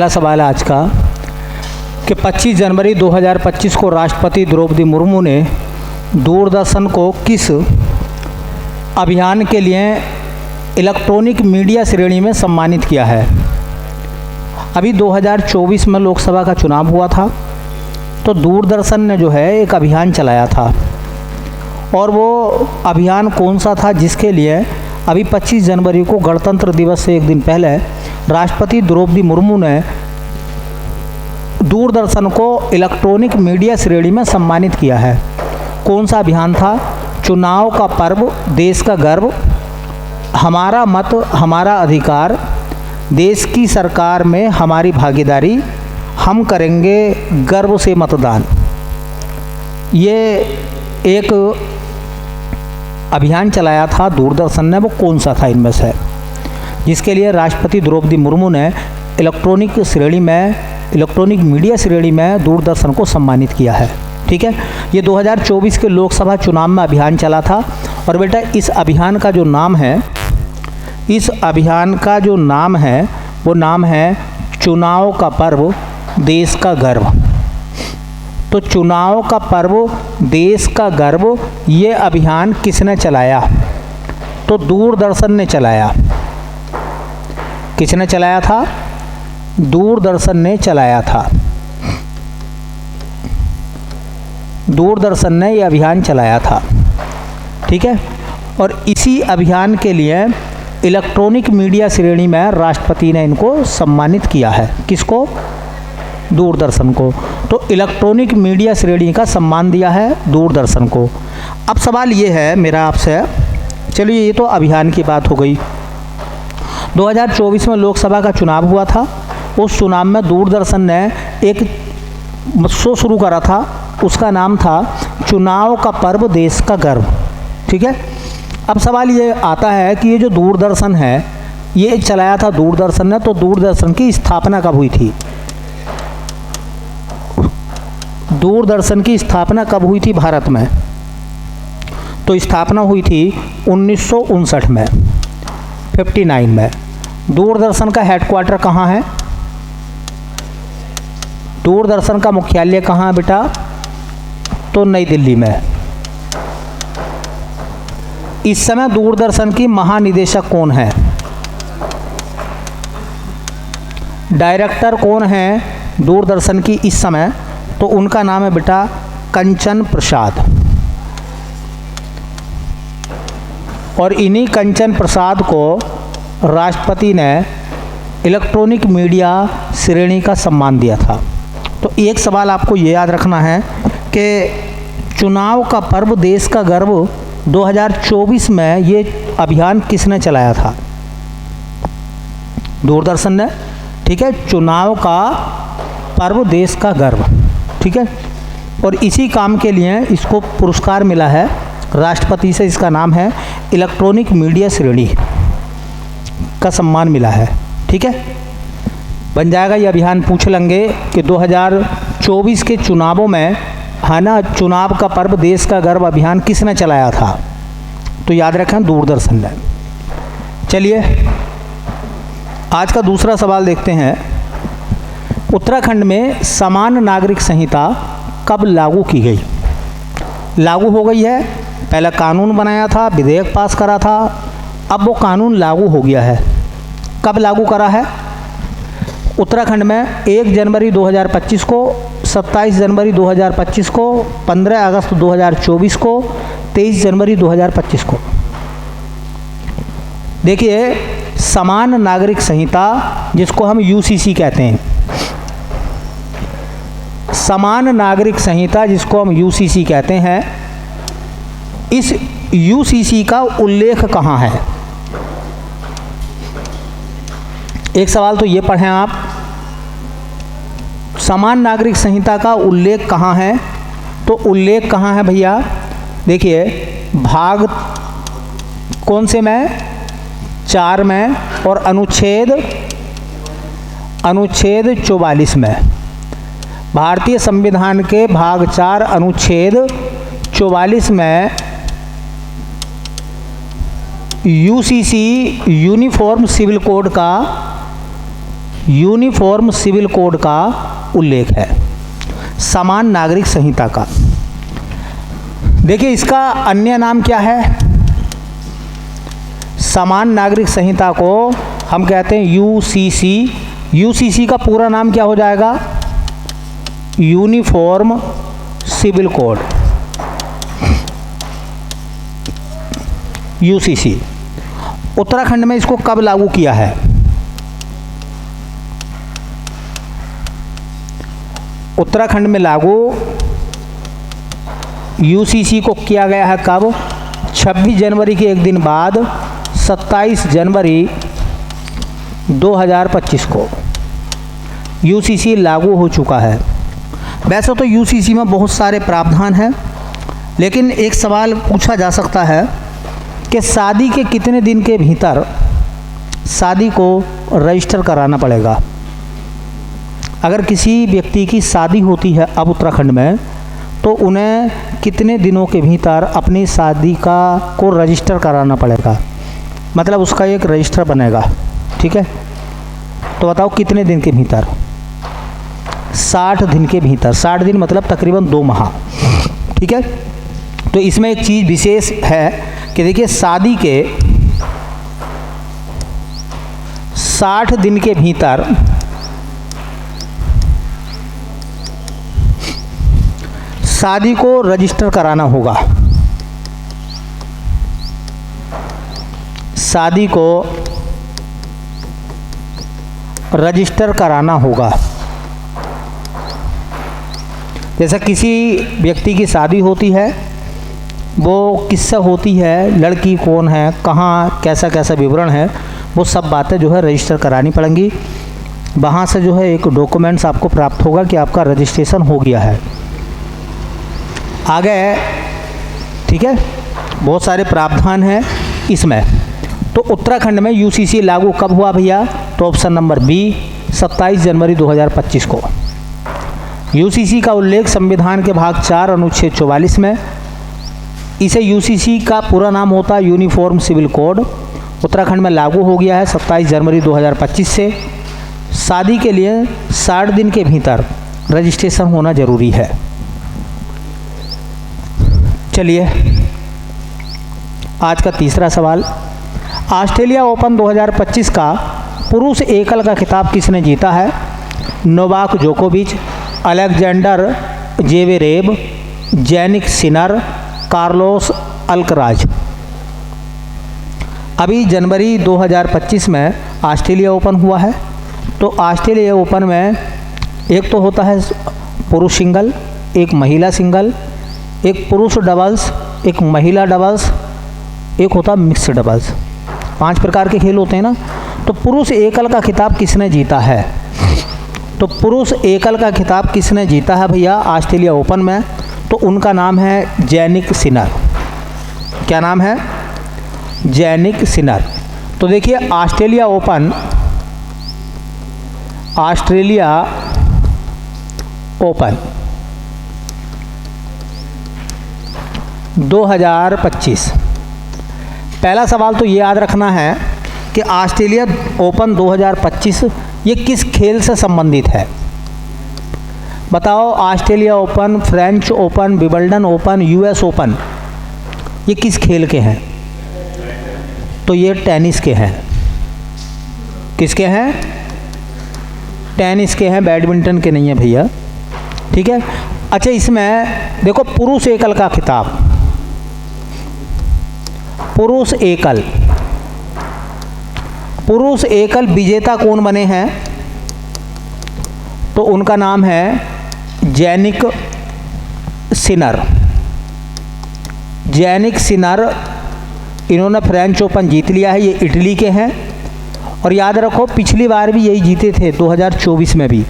पहला सवाल आज का कि 25 जनवरी 2025 को राष्ट्रपति द्रौपदी मुर्मू ने दूरदर्शन को किस अभियान के लिए इलेक्ट्रॉनिक मीडिया श्रेणी में सम्मानित किया है। अभी 2024 में लोकसभा का चुनाव हुआ था तो दूरदर्शन ने जो है एक अभियान चलाया था और वो अभियान कौन सा था जिसके लिए अभी 25 जनवरी को गणतंत्र दिवस से एक दिन पहले राष्ट्रपति द्रौपदी मुर्मू ने दूरदर्शन को इलेक्ट्रॉनिक मीडिया श्रेणी में सम्मानित किया है। कौन सा अभियान था? चुनाव का पर्व, देश का गर्व, हमारा मत हमारा अधिकार, देश की सरकार में हमारी भागीदारी, हम करेंगे गर्व से मतदान। ये एक अभियान चलाया था दूरदर्शन ने। वो कौन सा था इनमें से जिसके लिए राष्ट्रपति द्रौपदी मुर्मू ने इलेक्ट्रॉनिक मीडिया श्रेणी में दूरदर्शन को सम्मानित किया है। ठीक है, ये 2024 के लोकसभा चुनाव में अभियान चला था। और बेटा इस अभियान का जो नाम है वो नाम है चुनाव का पर्व, देश का गर्व। तो चुनाव का पर्व, देश का गर्व, ये अभियान किसने चलाया? तो दूरदर्शन ने चलाया। किसने चलाया था? दूरदर्शन ने चलाया था। दूरदर्शन ने यह अभियान चलाया था। ठीक है, और इसी अभियान के लिए इलेक्ट्रॉनिक मीडिया श्रेणी में राष्ट्रपति ने इनको सम्मानित किया है। किसको? दूरदर्शन को। तो इलेक्ट्रॉनिक मीडिया श्रेणी का सम्मान दिया है दूरदर्शन को। अब सवाल ये है मेरा आपसे, चलिए ये तो अभियान की बात हो गई। 2024 में लोकसभा का चुनाव हुआ था। उस चुनाव में दूरदर्शन ने एक शो शुरू करा था, उसका नाम था चुनाव का पर्व, देश का गर्व। ठीक है, अब सवाल ये आता है कि ये जो दूरदर्शन है ये चलाया था दूरदर्शन ने, तो दूरदर्शन की स्थापना कब हुई थी? दूरदर्शन की स्थापना कब हुई थी भारत में? तो स्थापना हुई थी 1959 में, 59 में। दूरदर्शन का हेडक्वार्टर कहाँ है? दूरदर्शन का मुख्यालय कहाँ है बेटा? तो नई दिल्ली में। इस समय दूरदर्शन की महानिदेशक कौन है? डायरेक्टर कौन है दूरदर्शन की इस समय? तो उनका नाम है बेटा कंचन प्रसाद। और इन्हीं कंचन प्रसाद को राष्ट्रपति ने इलेक्ट्रॉनिक मीडिया श्रेणी का सम्मान दिया था। तो एक सवाल आपको ये याद रखना है कि चुनाव का पर्व, देश का गर्व 2024 में ये अभियान किसने चलाया था? दूरदर्शन ने। ठीक है, चुनाव का पर्व, देश का गर्व। ठीक है, और इसी काम के लिए इसको पुरस्कार मिला है राष्ट्रपति से। इसका नाम है इलेक्ट्रॉनिक मीडिया श्रेणी का सम्मान मिला है। ठीक है, बन जाएगा ये अभियान। पूछ लेंगे कि 2024 के चुनावों में है ना, चुनाव का पर्व, देश का गर्व अभियान किसने चलाया था? तो याद रखें दूरदर्शन ने। चलिए आज का दूसरा सवाल देखते हैं। उत्तराखंड में समान नागरिक संहिता कब लागू की गई? लागू हो गई है। पहले कानून बनाया था, विधेयक पास करा था, अब वो कानून लागू हो गया है। कब लागू करा है? उत्तराखंड में 1 जनवरी 2025 को, 27 जनवरी 2025 को, 15 अगस्त 2024 को, 23 जनवरी 2025 को। देखिए समान नागरिक संहिता जिसको हम यूसीसी कहते हैं, समान नागरिक संहिता जिसको हम यूसीसी कहते हैं, इस यूसीसी का उल्लेख कहाँ है? एक सवाल तो ये पढ़ें आप, समान नागरिक संहिता का उल्लेख कहाँ है? तो उल्लेख कहाँ है भैया? देखिए भाग कौन से में? 4 में, और अनुच्छेद 44 में। भारतीय संविधान के भाग 4 अनुच्छेद 44 में यूसीसी यूनिफॉर्म सिविल कोड का यूनिफॉर्म सिविल कोड का उल्लेख है, समान नागरिक संहिता का। देखिए इसका अन्य नाम क्या है? समान नागरिक संहिता को हम कहते हैं यूसीसी। यूसीसी का पूरा नाम क्या हो जाएगा? Uniform civil code, UCC. Uttarakhand में इसको कब लागू किया है? उत्तराखंड में लागू यूसीसी को किया गया है कब? 26 जनवरी के एक दिन बाद 27 जनवरी 2025 को यूसीसी लागू हो चुका है। वैसे तो यूसीसी में बहुत सारे प्रावधान हैं, लेकिन एक सवाल पूछा जा सकता है कि शादी के कितने दिन के भीतर शादी को रजिस्टर कराना पड़ेगा। अगर किसी व्यक्ति की शादी होती है अब उत्तराखंड में, तो उन्हें कितने दिनों के भीतर अपनी शादी को रजिस्टर कराना पड़ेगा, मतलब उसका एक रजिस्टर बनेगा। ठीक है, तो बताओ कितने दिन के भीतर? 60 दिन के भीतर। 60 दिन मतलब तकरीबन 2 माह। ठीक है, तो इसमें एक चीज़ विशेष है कि देखिए शादी के 60 दिन के भीतर शादी को रजिस्टर कराना होगा। शादी को रजिस्टर कराना होगा। जैसा किसी व्यक्ति की शादी होती है, वो किससे होती है, लड़की कौन है, कहाँ, कैसा कैसा विवरण है, वो सब बातें जो है रजिस्टर करानी पड़ेंगी। वहाँ से जो है एक डॉक्यूमेंट्स आपको प्राप्त होगा कि आपका रजिस्ट्रेशन हो गया है। आगे ठीक है, बहुत सारे प्रावधान हैं इसमें। तो उत्तराखंड में यूसीसी लागू कब हुआ भैया? तो ऑप्शन नंबर बी 27 जनवरी 2025 को। यूसीसी का उल्लेख संविधान के भाग 4 अनुच्छेद 44 में। इसे यूसीसी का पूरा नाम होता है यूनिफॉर्म सिविल कोड। उत्तराखंड में लागू हो गया है 27 जनवरी 2025 से। शादी के लिए 60 दिन के भीतर रजिस्ट्रेशन होना जरूरी है। चलिए आज का तीसरा सवाल, ऑस्ट्रेलिया ओपन 2025 का पुरुष एकल का खिताब किसने जीता है? नोवाक जोकोविच, Alexander जेवेरेव, Jannik Sinner, Carlos Alcaraz. अभी जनवरी 2025 में ऑस्ट्रेलिया ओपन हुआ है। तो ऑस्ट्रेलिया ओपन में एक तो होता है पुरुष सिंगल, एक महिला सिंगल, एक पुरुष डबल्स, एक महिला डबल्स, एक होता मिक्स डबल्स। 5 प्रकार के खेल होते हैं ना। तो पुरुष एकल का खिताब किसने जीता है? तो पुरुष एकल का खिताब किसने जीता है भैया ऑस्ट्रेलिया ओपन में? तो उनका नाम है जैनिक सिनर। क्या नाम है? Jannik Sinner. तो देखिए ऑस्ट्रेलिया ओपन 2025। पहला सवाल तो ये याद रखना है कि ऑस्ट्रेलिया ओपन 2025 ये किस खेल से संबंधित है? बताओ, Australia open, French open, Wimbledon open, US open, ये किस खेल के हैं? तो ये टेनिस के हैं। किसके हैं? टेनिस के हैं, बैडमिंटन के नहीं है भैया। ठीक है, अच्छा इसमें देखो पुरुष एकल का खिताब, पुरुष एकल, पुरुष एकल विजेता कौन बने हैं? तो उनका नाम है जैनिक सिनर। जैनिक सिनर, इन्होंने फ्रेंच ओपन जीत लिया है, ये इटली के हैं। और याद रखो पिछली बार भी यही जीते थे, 2024 में भी।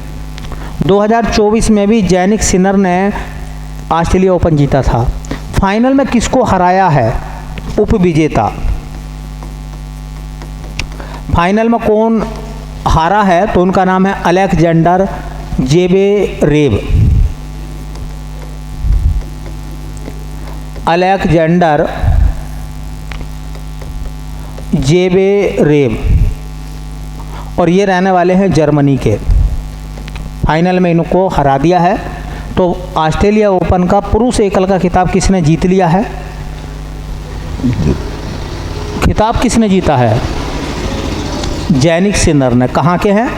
2024 में भी जैनिक सिनर ने ऑस्ट्रेलिया ओपन जीता था। फाइनल में किसको हराया है? उपविजेता। फाइनल में कौन हारा है? तो उनका नाम है अलेक्जेंडर जेवेरेव। अलेक्जेंडर जेवेरेव। और ये रहने वाले हैं जर्मनी के। फाइनल में इनको हरा दिया है। तो ऑस्ट्रेलिया ओपन का पुरुष एकल का खिताब किसने जीत लिया है? खिताब किसने जीता है? जैनिक सिनर ने। कहाँ के हैं?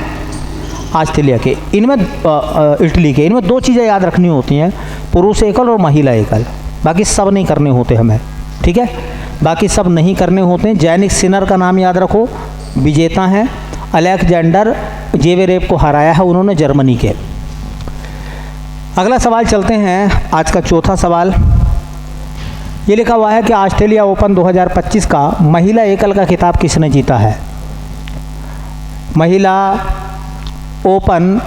ऑस्ट्रेलिया के। इनमें इटली के। इनमें दो चीज़ें याद रखनी होती हैं, पुरुष एकल और महिला एकल। बाकी सब नहीं करने होते हमें, ठीक है, बाकी सब नहीं करने होते हैं। जैनिक सिनर का नाम याद रखो, विजेता हैं। अलेक्जेंडर जेवेरेव को हराया है उन्होंने, जर्मनी के। अगला सवाल चलते हैं, आज का चौथा सवाल। ये लिखा हुआ है कि ऑस्ट्रेलिया ओपन 2025 का महिला एकल का खिताब किसने जीता है? महिला ओपन,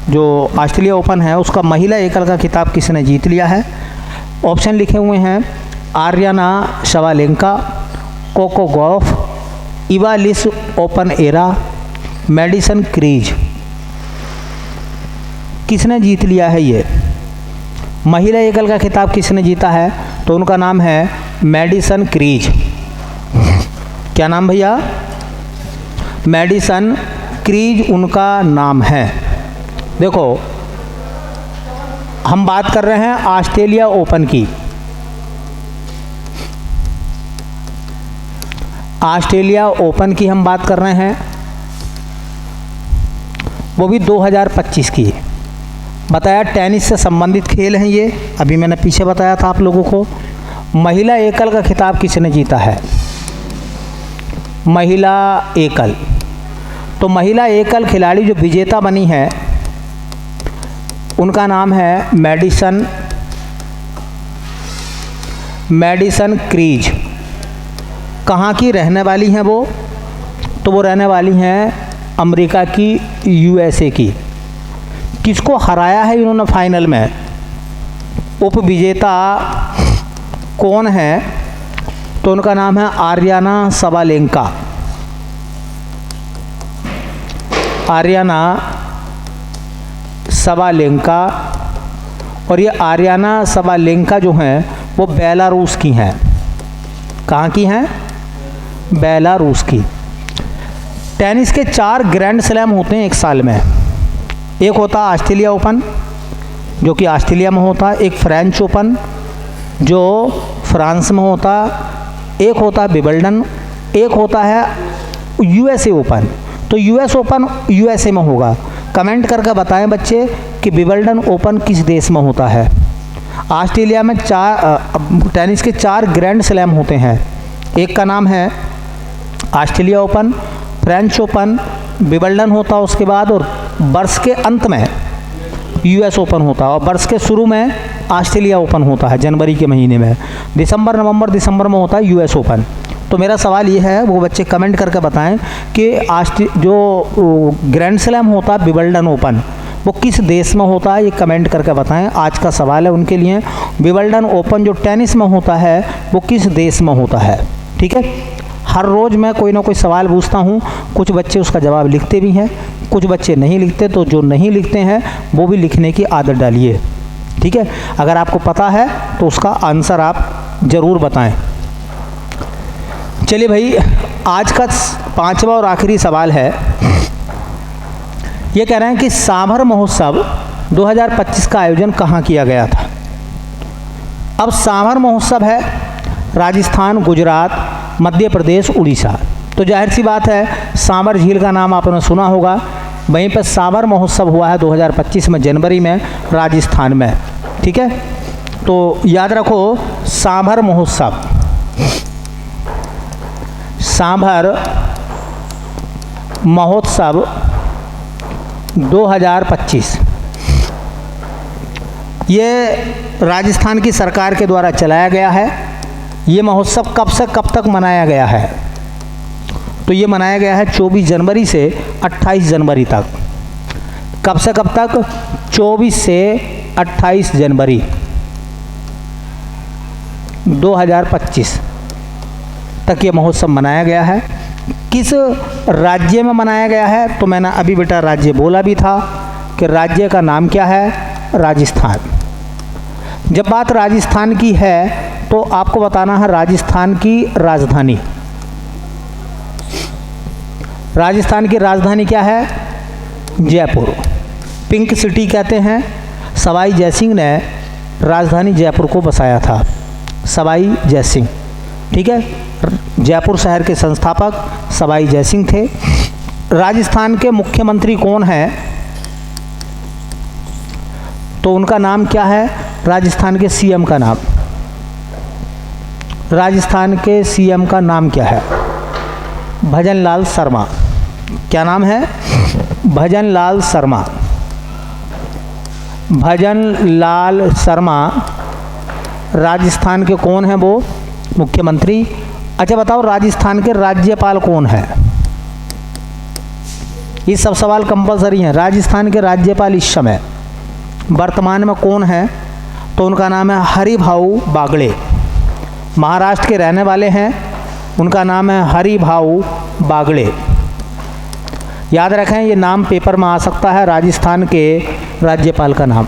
जो ऑस्ट्रेलिया ओपन है, उसका महिला एकल का खिताब किसने जीत लिया है? ऑप्शन लिखे हुए हैं, आर्याना शवालेंका, कोको गॉफ, इवालिस ओपन एरा, मैडिसन क्रीज। किसने जीत लिया है ये महिला एकल का खिताब? किसने जीता है? तो उनका नाम है मैडिसन क्रीज। क्या नाम भैया? मैडिसन क्रीज उनका नाम है। देखो, हम बात कर रहे हैं ऑस्ट्रेलिया ओपन की। ऑस्ट्रेलिया ओपन की हम बात कर रहे हैं, वो भी 2025 की। बताया टेनिस से संबंधित खेल हैं ये, अभी मैंने पीछे बताया था आप लोगों को। महिला एकल का खिताब किसने जीता है? महिला एकल। तो महिला एकल खिलाड़ी जो विजेता बनी है उनका नाम है मैडिसन क्रीज। कहाँ की रहने वाली हैं वो? तो वो रहने वाली हैं अमेरिका की, यूएसए की। किसको हराया है इन्होंने फाइनल में? उपविजेता कौन है? तो उनका नाम है आर्याना सबालेंका। Aryna Sabalenka. और ये आर्याना सबालेंका जो हैं वो बेलारूस की हैं। कहाँ की हैं? बेलारूस की। टेनिस के 4 ग्रैंड स्लैम होते हैं एक साल में। एक होता है ऑस्ट्रेलिया ओपन जो कि ऑस्ट्रेलिया में होता है, एक फ्रेंच ओपन जो फ्रांस में होता, एक होता है विंबलडन, एक होता है यूएसए ओपन। तो यूएस ओपन यूएसए में होगा। कमेंट करके बताएं बच्चे कि विंबलडन ओपन किस देश में होता है। ऑस्ट्रेलिया में टेनिस के 4 ग्रैंड स्लैम होते हैं। एक का नाम है Australia open, French open, Wimbledon होता है उसके बाद, और वर्ष के अंत में यूएस ओपन होता है, और वर्ष के शुरू में ऑस्ट्रेलिया ओपन होता है जनवरी के महीने में। नवंबर दिसंबर में होता है यूएस ओपन। तो मेरा सवाल ये है, वो बच्चे कमेंट करके बताएं कि जो ग्रैंड स्लैम होता है विंबलडन ओपन वो किस देश में होता है, ये कमेंट करके बताएं। आज का सवाल है उनके लिए, विंबलडन ओपन जो टेनिस में होता है वो किस देश में होता है। ठीक है, हर रोज़ मैं कोई ना कोई सवाल पूछता हूँ, कुछ बच्चे उसका जवाब लिखते भी हैं, कुछ बच्चे नहीं लिखते। तो जो नहीं लिखते हैं वो भी लिखने की आदत डालिए। ठीक है, अगर आपको पता है तो उसका आंसर आप ज़रूर बताएं। चलिए भाई, आज का 5वां और आखिरी सवाल है। ये कह रहे हैं कि सांभर महोत्सव 2025 का आयोजन कहाँ किया गया था। अब सांभर महोत्सव है राजस्थान, गुजरात, मध्य प्रदेश, उड़ीसा। तो जाहिर सी बात है सांभर झील का नाम आपने सुना होगा। वहीं पर सांभर महोत्सव हुआ है 2025 में जनवरी में राजस्थान में। ठीक है, तो याद रखो सांभर महोत्सव, सांभर महोत्सव 2025 ये राजस्थान की सरकार के द्वारा चलाया गया है। ये महोत्सव कब से कब तक मनाया गया है? तो ये मनाया गया है 24 जनवरी से 28 जनवरी तक। कब से कब तक? 24 से 28 जनवरी 2025 तक ये महोत्सव मनाया गया है। किस राज्य में मनाया गया है? तो मैंने अभी बेटा राज्य बोला भी था कि राज्य का नाम क्या है? राजस्थान। जब बात राजस्थान की है तो आपको बताना है राजस्थान की राजधानी। राजस्थान की राजधानी क्या है? जयपुर। पिंक सिटी कहते हैं। सवाई जयसिंह ने राजधानी जयपुर को बसाया था, सवाई जयसिंह। ठीक है, जयपुर शहर के संस्थापक सवाई जयसिंह थे। राजस्थान के मुख्यमंत्री कौन है? तो उनका नाम क्या है? राजस्थान के सीएम का नाम, राजस्थान के सीएम का नाम क्या है? भजनलाल शर्मा। क्या नाम है? भजनलाल शर्मा। भजनलाल शर्मा राजस्थान के कौन है वो? मुख्यमंत्री। अच्छा बताओ, राजस्थान के राज्यपाल कौन है? ये सब सवाल कंपलसरी हैं। राजस्थान के राज्यपाल इस समय वर्तमान में कौन है? तो उनका नाम है हरिभाऊ बागड़े। महाराष्ट्र के रहने वाले हैं, उनका नाम है हरिभाऊ बागड़े। याद रखें, ये नाम पेपर में आ सकता है, राजस्थान के राज्यपाल का नाम।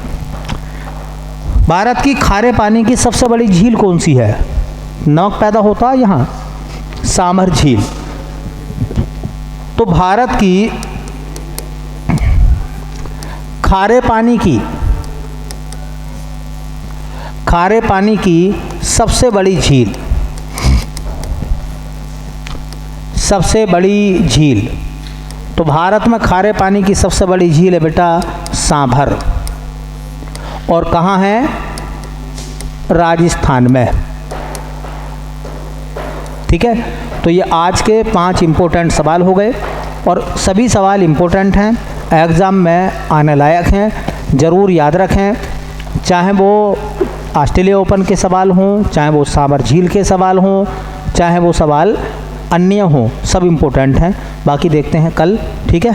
भारत की खारे पानी की सबसे बड़ी झील कौन सी है? नमक पैदा होता है यहाँ, सामर झील। तो भारत की खारे पानी की सबसे बड़ी झील, तो भारत में खारे पानी की सबसे बड़ी झील है बेटा सांभर। और कहाँ है? राजस्थान में। ठीक है, तो ये आज के 5 इम्पोर्टेंट सवाल हो गए और सभी सवाल इम्पोर्टेंट हैं, एग्ज़ाम में आने लायक हैं, ज़रूर याद रखें। चाहे वो ऑस्ट्रेलिया ओपन के सवाल हों, चाहे वो सांभर झील के सवाल हों, चाहे वो सवाल अन्य हों, सब इम्पोर्टेंट हैं। बाकी देखते हैं कल। ठीक है।